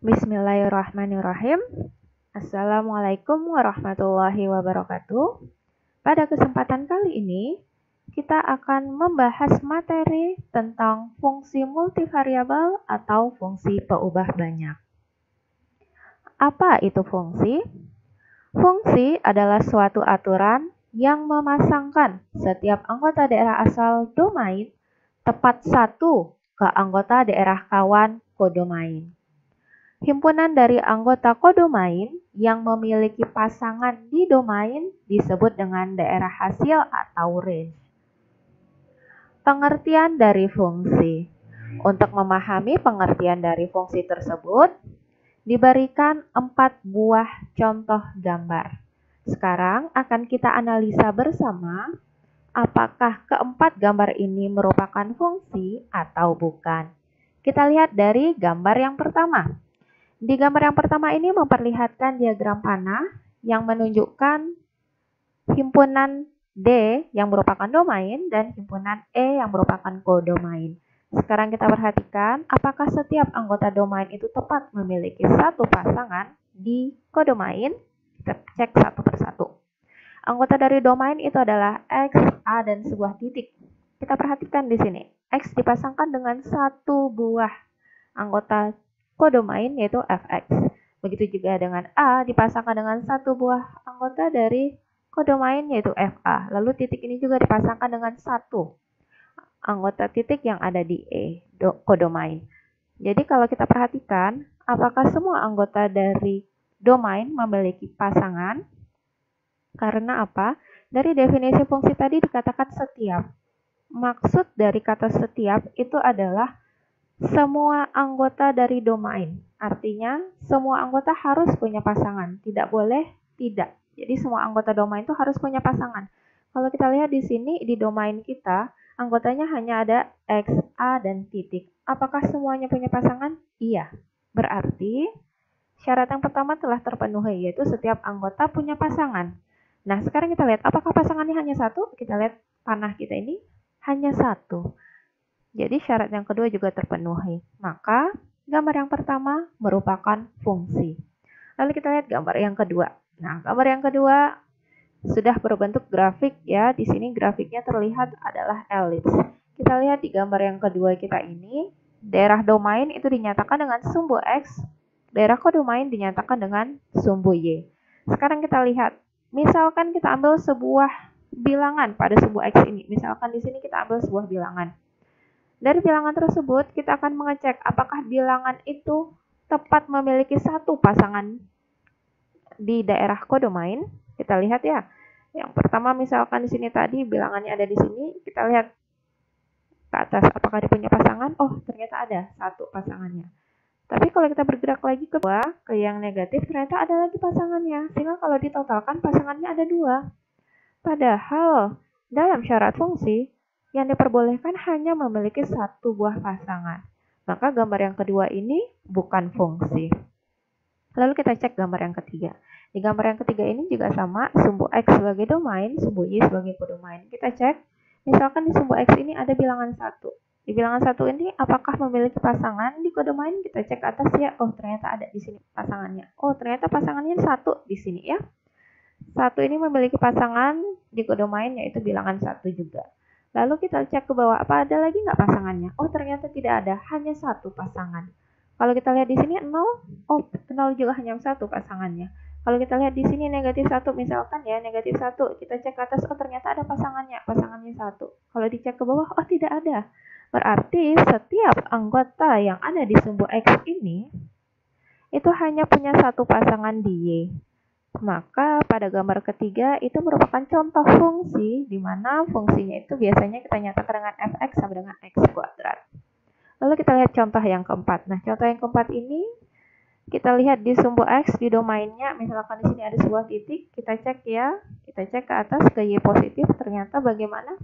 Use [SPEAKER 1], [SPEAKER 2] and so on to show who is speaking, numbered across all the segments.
[SPEAKER 1] Bismillahirrahmanirrahim. Assalamualaikum warahmatullahi wabarakatuh. Pada kesempatan kali ini, kita akan membahas materi tentang fungsi multivariabel atau fungsi peubah banyak. Apa itu fungsi? Fungsi adalah suatu aturan yang memasangkan setiap anggota daerah asal domain tepat satu ke anggota daerah kawan kodomain. Himpunan dari anggota kodomain yang memiliki pasangan di domain disebut dengan daerah hasil atau range. Pengertian dari fungsi. Untuk memahami pengertian dari fungsi tersebut, diberikan 4 buah contoh gambar. Sekarang akan kita analisa bersama apakah keempat gambar ini merupakan fungsi atau bukan. Kita lihat dari gambar yang pertama. Di gambar yang pertama ini memperlihatkan diagram panah yang menunjukkan himpunan D yang merupakan domain dan himpunan E yang merupakan kodomain. Sekarang kita perhatikan apakah setiap anggota domain itu tepat memiliki satu pasangan di kodomain. Kita cek satu persatu. Anggota dari domain itu adalah X, A, dan sebuah titik. Kita perhatikan di sini. X dipasangkan dengan satu buah anggota kodomain yaitu Fx. Begitu juga dengan A dipasangkan dengan satu buah anggota dari kodomain yaitu Fa. Lalu titik ini juga dipasangkan dengan satu anggota titik yang ada di E, kodomain. Jadi kalau kita perhatikan, apakah semua anggota dari domain memiliki pasangan? Karena apa? Dari definisi fungsi tadi dikatakan setiap. Maksud dari kata setiap itu adalah semua anggota dari domain. Artinya, semua anggota harus punya pasangan. Tidak boleh tidak. Jadi, semua anggota domain itu harus punya pasangan. Kalau kita lihat di sini, di domain kita, anggotanya hanya ada X, A, dan titik. Apakah semuanya punya pasangan? Iya. Berarti, syarat yang pertama telah terpenuhi, yaitu setiap anggota punya pasangan. Nah, sekarang kita lihat, apakah pasangannya hanya satu? Kita lihat panah kita ini hanya satu. Jadi syarat yang kedua juga terpenuhi. Maka gambar yang pertama merupakan fungsi. Lalu kita lihat gambar yang kedua. Nah, gambar yang kedua sudah berbentuk grafik ya. Di sini grafiknya terlihat adalah elips. Kita lihat di gambar yang kedua kita ini, daerah domain itu dinyatakan dengan sumbu X, daerah kodomain dinyatakan dengan sumbu Y. Sekarang kita lihat, misalkan kita ambil sebuah bilangan pada sumbu X ini. Misalkan di sini kita ambil sebuah bilangan. Dari bilangan tersebut, kita akan mengecek apakah bilangan itu tepat memiliki satu pasangan di daerah kodomain. Kita lihat ya. Yang pertama misalkan di sini tadi bilangannya ada di sini, kita lihat ke atas apakah dia punya pasangan. Oh, ternyata ada satu pasangannya. Tapi kalau kita bergerak lagi ke bawah, ke yang negatif, ternyata ada lagi pasangannya. Sehingga kalau ditotalkan pasangannya ada 2. Padahal dalam syarat fungsi, yang diperbolehkan hanya memiliki satu buah pasangan. Maka gambar yang kedua ini bukan fungsi. Lalu kita cek gambar yang ketiga. Di gambar yang ketiga ini juga sama, sumbu X sebagai domain, sumbu Y sebagai kodomain. Kita cek, misalkan di sumbu X ini ada bilangan 1. Di bilangan 1 ini apakah memiliki pasangan di kodomain? Kita cek atas ya, oh ternyata ada di sini pasangannya. Oh ternyata pasangannya 1 di sini ya. 1 ini memiliki pasangan di kodomain yaitu bilangan 1 juga. Lalu kita cek ke bawah, apa ada lagi nggak pasangannya? Oh, ternyata tidak ada, hanya satu pasangan. Kalau kita lihat di sini 0, oh 0 juga hanya satu pasangannya. Kalau kita lihat di sini negatif 1, misalkan ya, negatif 1, kita cek ke atas, oh ternyata ada pasangannya 1. Kalau dicek ke bawah, oh tidak ada. Berarti setiap anggota yang ada di sumbu X ini, itu hanya punya satu pasangan di Y. Maka pada gambar ketiga itu merupakan contoh fungsi di mana fungsinya itu biasanya kita nyatakan dengan fx sama dengan x kuadrat. Lalu kita lihat contoh yang keempat. Nah, contoh yang keempat ini kita lihat di sumbu x di domainnya, misalkan di sini ada sebuah titik, kita cek ya, kita cek ke atas ke y positif, ternyata bagaimana?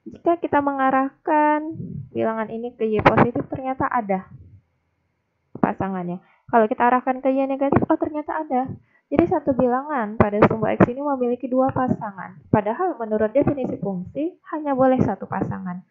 [SPEAKER 1] Jika kita mengarahkan bilangan ini ke y positif, ternyata ada pasangannya. Kalau kita arahkan ke y negatif, oh ternyata ada. Jadi satu bilangan pada sumbu X ini memiliki 2 pasangan. Padahal menurut definisi fungsi hanya boleh satu pasangan.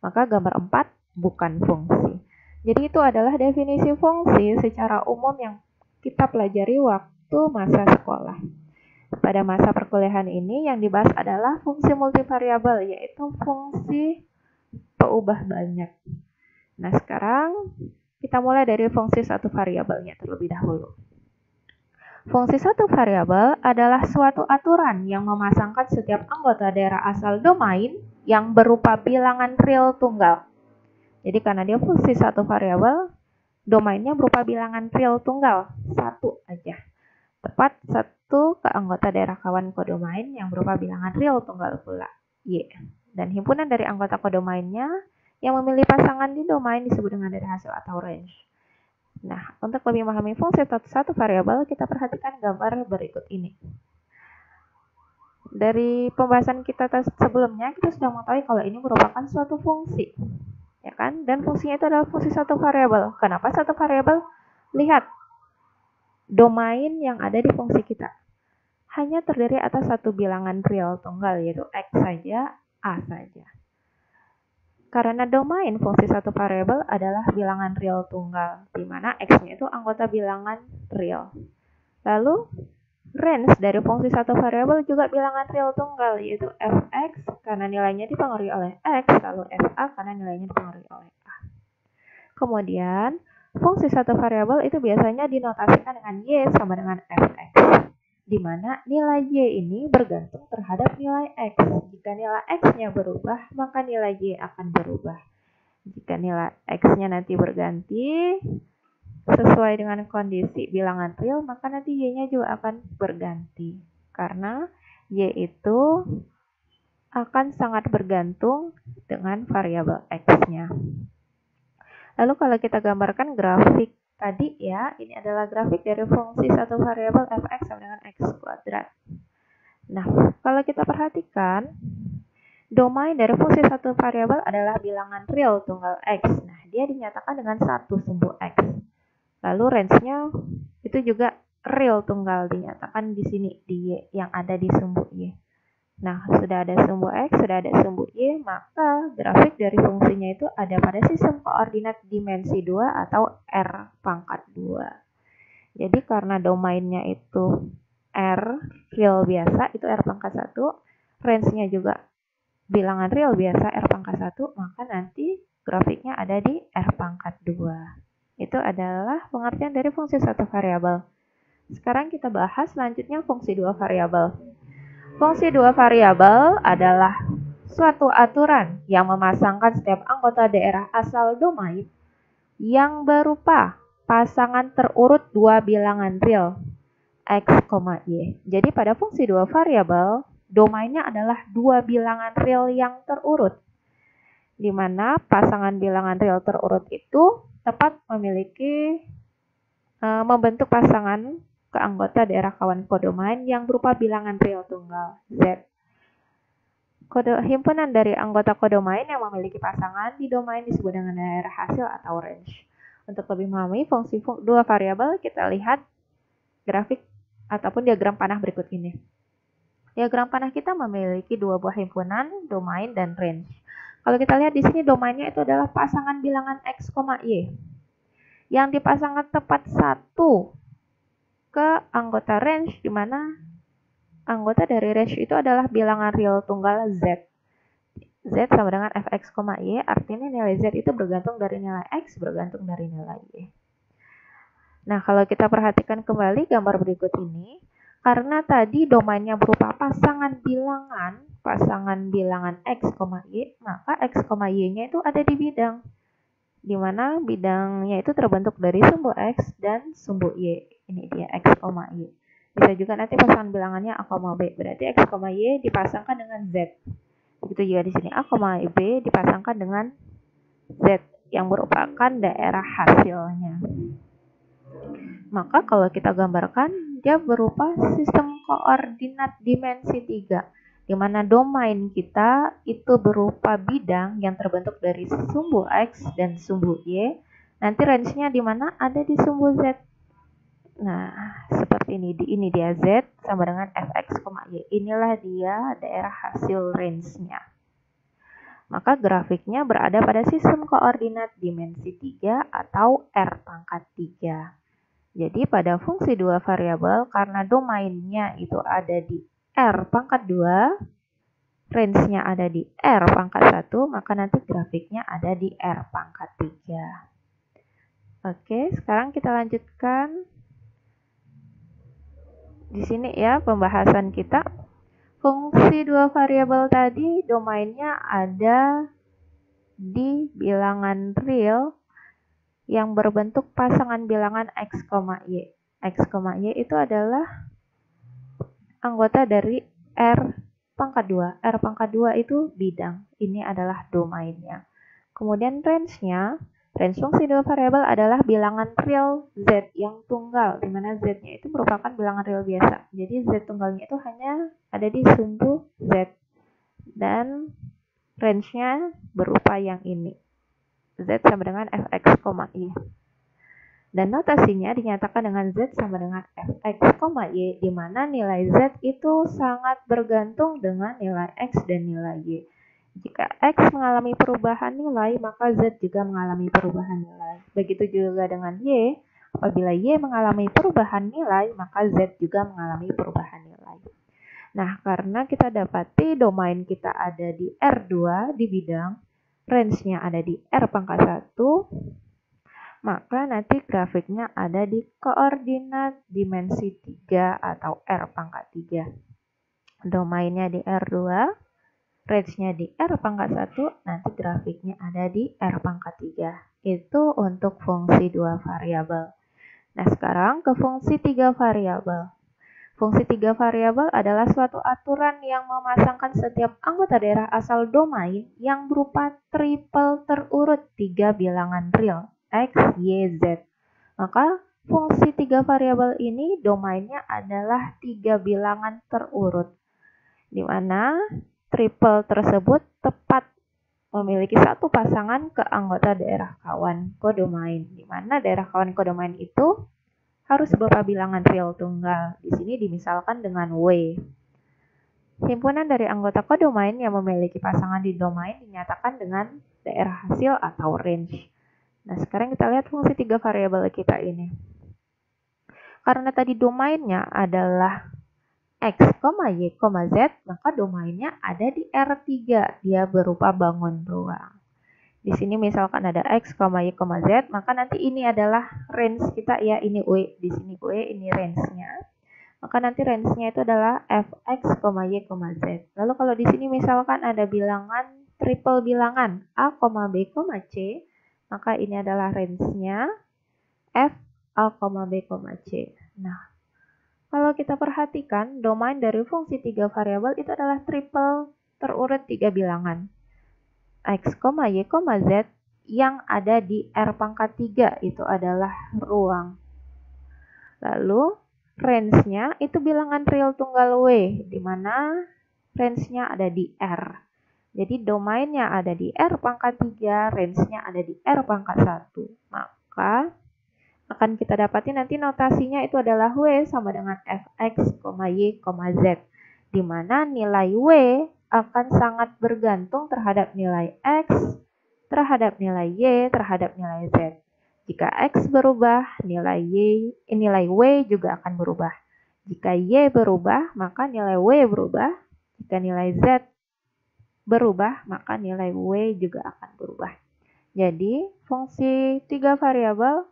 [SPEAKER 1] Maka gambar 4 bukan fungsi. Jadi itu adalah definisi fungsi secara umum yang kita pelajari waktu masa sekolah. Pada masa perkuliahan ini yang dibahas adalah fungsi multivariabel, yaitu fungsi peubah banyak. Nah, sekarang kita mulai dari fungsi satu variabelnya terlebih dahulu. Fungsi satu variabel adalah suatu aturan yang memasangkan setiap anggota daerah asal domain yang berupa bilangan real tunggal. Jadi karena dia fungsi satu variabel, domainnya berupa bilangan real tunggal, satu aja. Tepat satu ke anggota daerah kawan kodomain yang berupa bilangan real tunggal pula, Y. Dan himpunan dari anggota kodomainnya yang memilih pasangan di domain disebut dengan daerah hasil atau range. Nah, untuk lebih memahami fungsi satu variabel, kita perhatikan gambar berikut ini. Dari pembahasan kita sebelumnya, kita sudah mengetahui kalau ini merupakan suatu fungsi, ya kan? Dan fungsinya itu adalah fungsi satu variabel. Kenapa satu variabel? Lihat, domain yang ada di fungsi kita hanya terdiri atas satu bilangan real tunggal, yaitu X saja, A saja. Karena domain fungsi satu variabel adalah bilangan real tunggal, di mana X-nya itu anggota bilangan real. Lalu, range dari fungsi satu variabel juga bilangan real tunggal, yaitu Fx karena nilainya dipengaruhi oleh X, lalu Fa karena nilainya dipengaruhi oleh A. Kemudian, fungsi satu variabel itu biasanya dinotasikan dengan Y sama dengan Fx, di mana nilai Y ini bergantung terhadap nilai X. Jika nilai X-nya berubah, maka nilai Y akan berubah. Jika nilai X-nya nanti berganti sesuai dengan kondisi bilangan real, maka nanti Y-nya juga akan berganti. Karena Y itu akan sangat bergantung dengan variabel X-nya. Lalu kalau kita gambarkan grafik tadi ya, ini adalah grafik dari fungsi satu variabel Fx sama dengan X kuadrat. Nah, kalau kita perhatikan, domain dari fungsi satu variabel adalah bilangan real tunggal X. Nah, dia dinyatakan dengan satu sumbu X. Lalu range-nya itu juga real tunggal, dinyatakan di sini, di Y, yang ada di sumbu Y. Nah, sudah ada sumbu X, sudah ada sumbu Y, maka grafik dari fungsinya itu ada pada sistem koordinat dimensi 2 atau R pangkat 2. Jadi karena domainnya itu R real biasa, itu R pangkat 1, range-nya juga bilangan real biasa R pangkat 1, maka nanti grafiknya ada di R pangkat 2. Itu adalah pengertian dari fungsi satu variabel. Sekarang kita bahas selanjutnya fungsi dua variabel. Fungsi dua variabel adalah suatu aturan yang memasangkan setiap anggota daerah asal domain yang berupa pasangan terurut dua bilangan real X, Y. Jadi pada fungsi dua variabel, domainnya adalah dua bilangan real yang terurut, di mana pasangan bilangan real terurut itu tepat membentuk pasangan ke anggota daerah kawan kodomain yang berupa bilangan real tunggal Z. Himpunan dari anggota kodomain yang memiliki pasangan di domain disebut dengan daerah hasil atau range. Untuk lebih memahami fungsi dua variabel, kita lihat grafik ataupun diagram panah berikut ini. Diagram panah kita memiliki dua buah himpunan, domain dan range. Kalau kita lihat di sini domainnya itu adalah pasangan bilangan X, Y yang dipasangkan tepat satu ke anggota range, di mana anggota dari range itu adalah bilangan real tunggal Z. Z sama dengan Fx, Y, artinya nilai Z itu bergantung dari nilai X, bergantung dari nilai Y. Nah, kalau kita perhatikan kembali gambar berikut ini, karena tadi domainnya berupa pasangan bilangan X, Y, maka X, Y-nya itu ada di bidang, di mana bidangnya itu terbentuk dari sumbu X dan sumbu Y. Ini dia X, Y. Bisa juga nanti pasangan bilangannya A, B. Berarti X, Y dipasangkan dengan Z. Begitu juga di sini A, B dipasangkan dengan Z yang merupakan daerah hasilnya. Maka kalau kita gambarkan, dia berupa sistem koordinat dimensi 3. Di mana domain kita itu berupa bidang yang terbentuk dari sumbu X dan sumbu Y. Nanti range-nya di mana? Ada di sumbu Z. Nah, seperti ini. Ini dia Z sama dengan Fx, Y. Inilah dia daerah hasil range-nya. maka grafiknya berada pada sistem koordinat dimensi 3 atau R pangkat 3. Jadi pada fungsi 2 variabel, karena domainnya itu ada di R pangkat 2, range-nya ada di R pangkat 1, maka nanti grafiknya ada di R pangkat 3. Oke, sekarang kita lanjutkan. Di sini ya pembahasan kita. Fungsi 2 variabel tadi domainnya ada di bilangan real yang berbentuk pasangan bilangan x, y. X, y itu adalah anggota dari R pangkat 2. R pangkat 2 itu bidang. Ini adalah domainnya. Kemudian range-nya, range fungsi 2 variabel adalah bilangan real Z yang tunggal, di mana Z-nya itu merupakan bilangan real biasa. Jadi Z tunggalnya itu hanya ada di sumbu Z. Dan range-nya berupa yang ini. Z sama dengan fx, y. Dan notasinya dinyatakan dengan Z sama dengan fx, y, di mana nilai Z itu sangat bergantung dengan nilai X dan nilai Y. Jika X mengalami perubahan nilai, maka Z juga mengalami perubahan nilai. Begitu juga dengan Y. Apabila Y mengalami perubahan nilai, maka Z juga mengalami perubahan nilai. Nah, karena kita dapati domain kita ada di R2 di bidang, range-nya ada di R pangkat 1, maka nanti grafiknya ada di koordinat dimensi 3 atau R pangkat 3. Domainnya di R2, range-nya di R pangkat 1, nanti grafiknya ada di R pangkat 3. Itu untuk fungsi 2 variabel. Nah, sekarang ke fungsi 3 variabel. Fungsi 3 variabel adalah suatu aturan yang memasangkan setiap anggota daerah asal domain yang berupa triple terurut 3 bilangan real, X, Y, Z. Maka fungsi 3 variabel ini domainnya adalah 3 bilangan terurut, di mana triple tersebut tepat memiliki satu pasangan ke anggota daerah kawan kodomain, di mana daerah kawan kodomain itu harus berupa bilangan real tunggal. Di sini dimisalkan dengan W. Himpunan dari anggota kodomain yang memiliki pasangan di domain dinyatakan dengan daerah hasil atau range. Nah, sekarang kita lihat fungsi 3 variabel kita ini. Karena tadi domainnya adalah X, Y, Z, maka domainnya ada di R3. Dia berupa bangun ruang. Di sini misalkan ada X, Y, Z, maka nanti ini adalah range kita ya, ini W. Di sini W, ini range-nya. Maka nanti range-nya itu adalah Fx, Y, Z. Lalu kalau di sini misalkan ada bilangan triple bilangan A, B, C, maka ini adalah range-nya F, A, B, C. Nah, kalau kita perhatikan, domain dari fungsi 3 variabel itu adalah triple terurut 3 bilangan. X, Y, Z yang ada di R pangkat 3 itu adalah ruang. Lalu, range-nya itu bilangan real tunggal W, di mana range-nya ada di R. Jadi, domainnya ada di R pangkat 3, range-nya ada di R pangkat 1. Maka, akan kita dapati nanti notasinya itu adalah W sama dengan Fx, Y, Z. Di mana nilai W akan sangat bergantung terhadap nilai X, terhadap nilai Y, terhadap nilai Z. Jika X berubah, nilai W juga akan berubah. Jika Y berubah, maka nilai W berubah. Jika nilai Z berubah, maka nilai W juga akan berubah. Jadi, fungsi 3 variabel,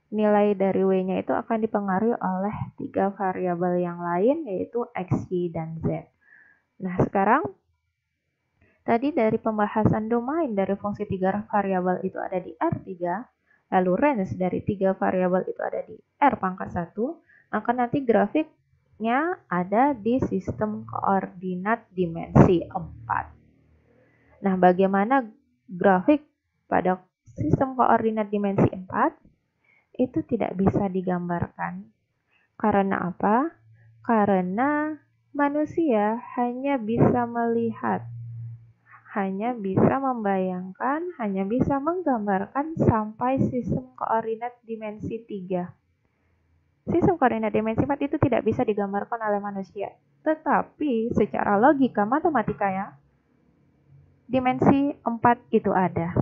[SPEAKER 1] nilai dari W-nya itu akan dipengaruhi oleh 3 variabel yang lain, yaitu X, Y, dan Z. Nah, sekarang tadi dari pembahasan domain dari fungsi 3 variabel itu ada di R3, lalu range dari 3 variabel itu ada di R pangkat 1, maka nanti grafiknya ada di sistem koordinat dimensi 4. Nah, bagaimana grafik pada sistem koordinat dimensi 4? Itu tidak bisa digambarkan. Karena apa? Karena manusia hanya bisa melihat, hanya bisa membayangkan, hanya bisa menggambarkan sampai sistem koordinat dimensi 3. Sistem koordinat dimensi 4 itu tidak bisa digambarkan oleh manusia. Tetapi secara logika matematika ya, dimensi 4 itu ada.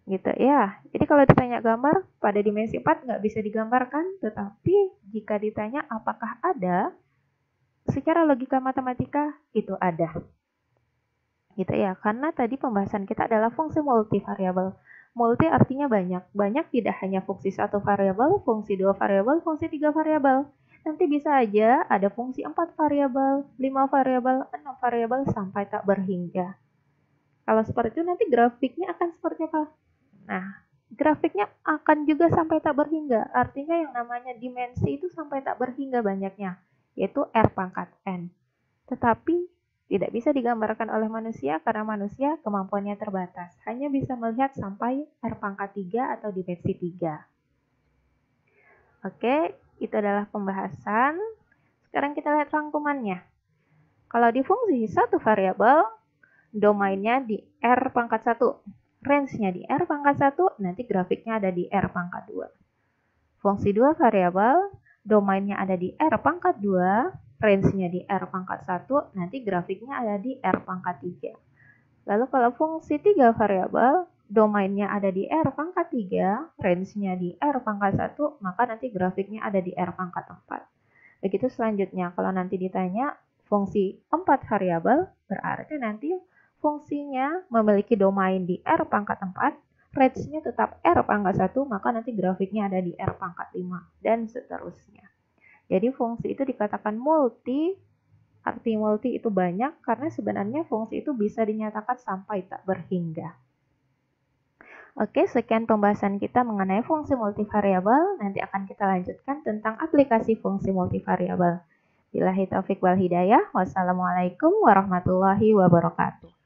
[SPEAKER 1] Gitu ya. Jadi kalau ditanya gambar pada dimensi 4 nggak bisa digambarkan, tetapi jika ditanya apakah ada, secara logika matematika itu ada. Gitu ya, karena tadi pembahasan kita adalah fungsi multivariabel. Multi artinya banyak. Banyak tidak hanya fungsi 1 variabel, fungsi 2 variabel, fungsi 3 variabel. Nanti bisa aja ada fungsi 4 variabel, 5 variabel, 6 variabel sampai tak berhingga. Kalau seperti itu nanti grafiknya akan seperti apa? Nah, grafiknya akan juga sampai tak berhingga. Artinya yang namanya dimensi itu sampai tak berhingga banyaknya, yaitu R pangkat N. Tetapi tidak bisa digambarkan oleh manusia karena manusia kemampuannya terbatas. Hanya bisa melihat sampai R pangkat 3 atau dimensi 3. Oke, itu adalah pembahasan. Sekarang kita lihat rangkumannya. Kalau di fungsi 1 variabel, domainnya di R pangkat 1. Range-nya di R pangkat 1, nanti grafiknya ada di R pangkat 2. Fungsi 2 variabel, domainnya ada di R pangkat 2, range-nya di R pangkat 1, nanti grafiknya ada di R pangkat 3. Lalu kalau fungsi 3 variabel, domainnya ada di R pangkat 3, range-nya di R pangkat 1, maka nanti grafiknya ada di R pangkat 4. Begitu selanjutnya, kalau nanti ditanya fungsi 4 variabel, berarti nanti fungsinya memiliki domain di R pangkat 4, range-nya tetap R pangkat 1, maka nanti grafiknya ada di R pangkat 5, dan seterusnya. Jadi fungsi itu dikatakan multi, arti multi itu banyak, karena sebenarnya fungsi itu bisa dinyatakan sampai tak berhingga. Oke, sekian pembahasan kita mengenai fungsi multivariabel. Nanti akan kita lanjutkan tentang aplikasi fungsi multivariabel. Billahi taufiq wal hidayah. Wassalamualaikum warahmatullahi wabarakatuh.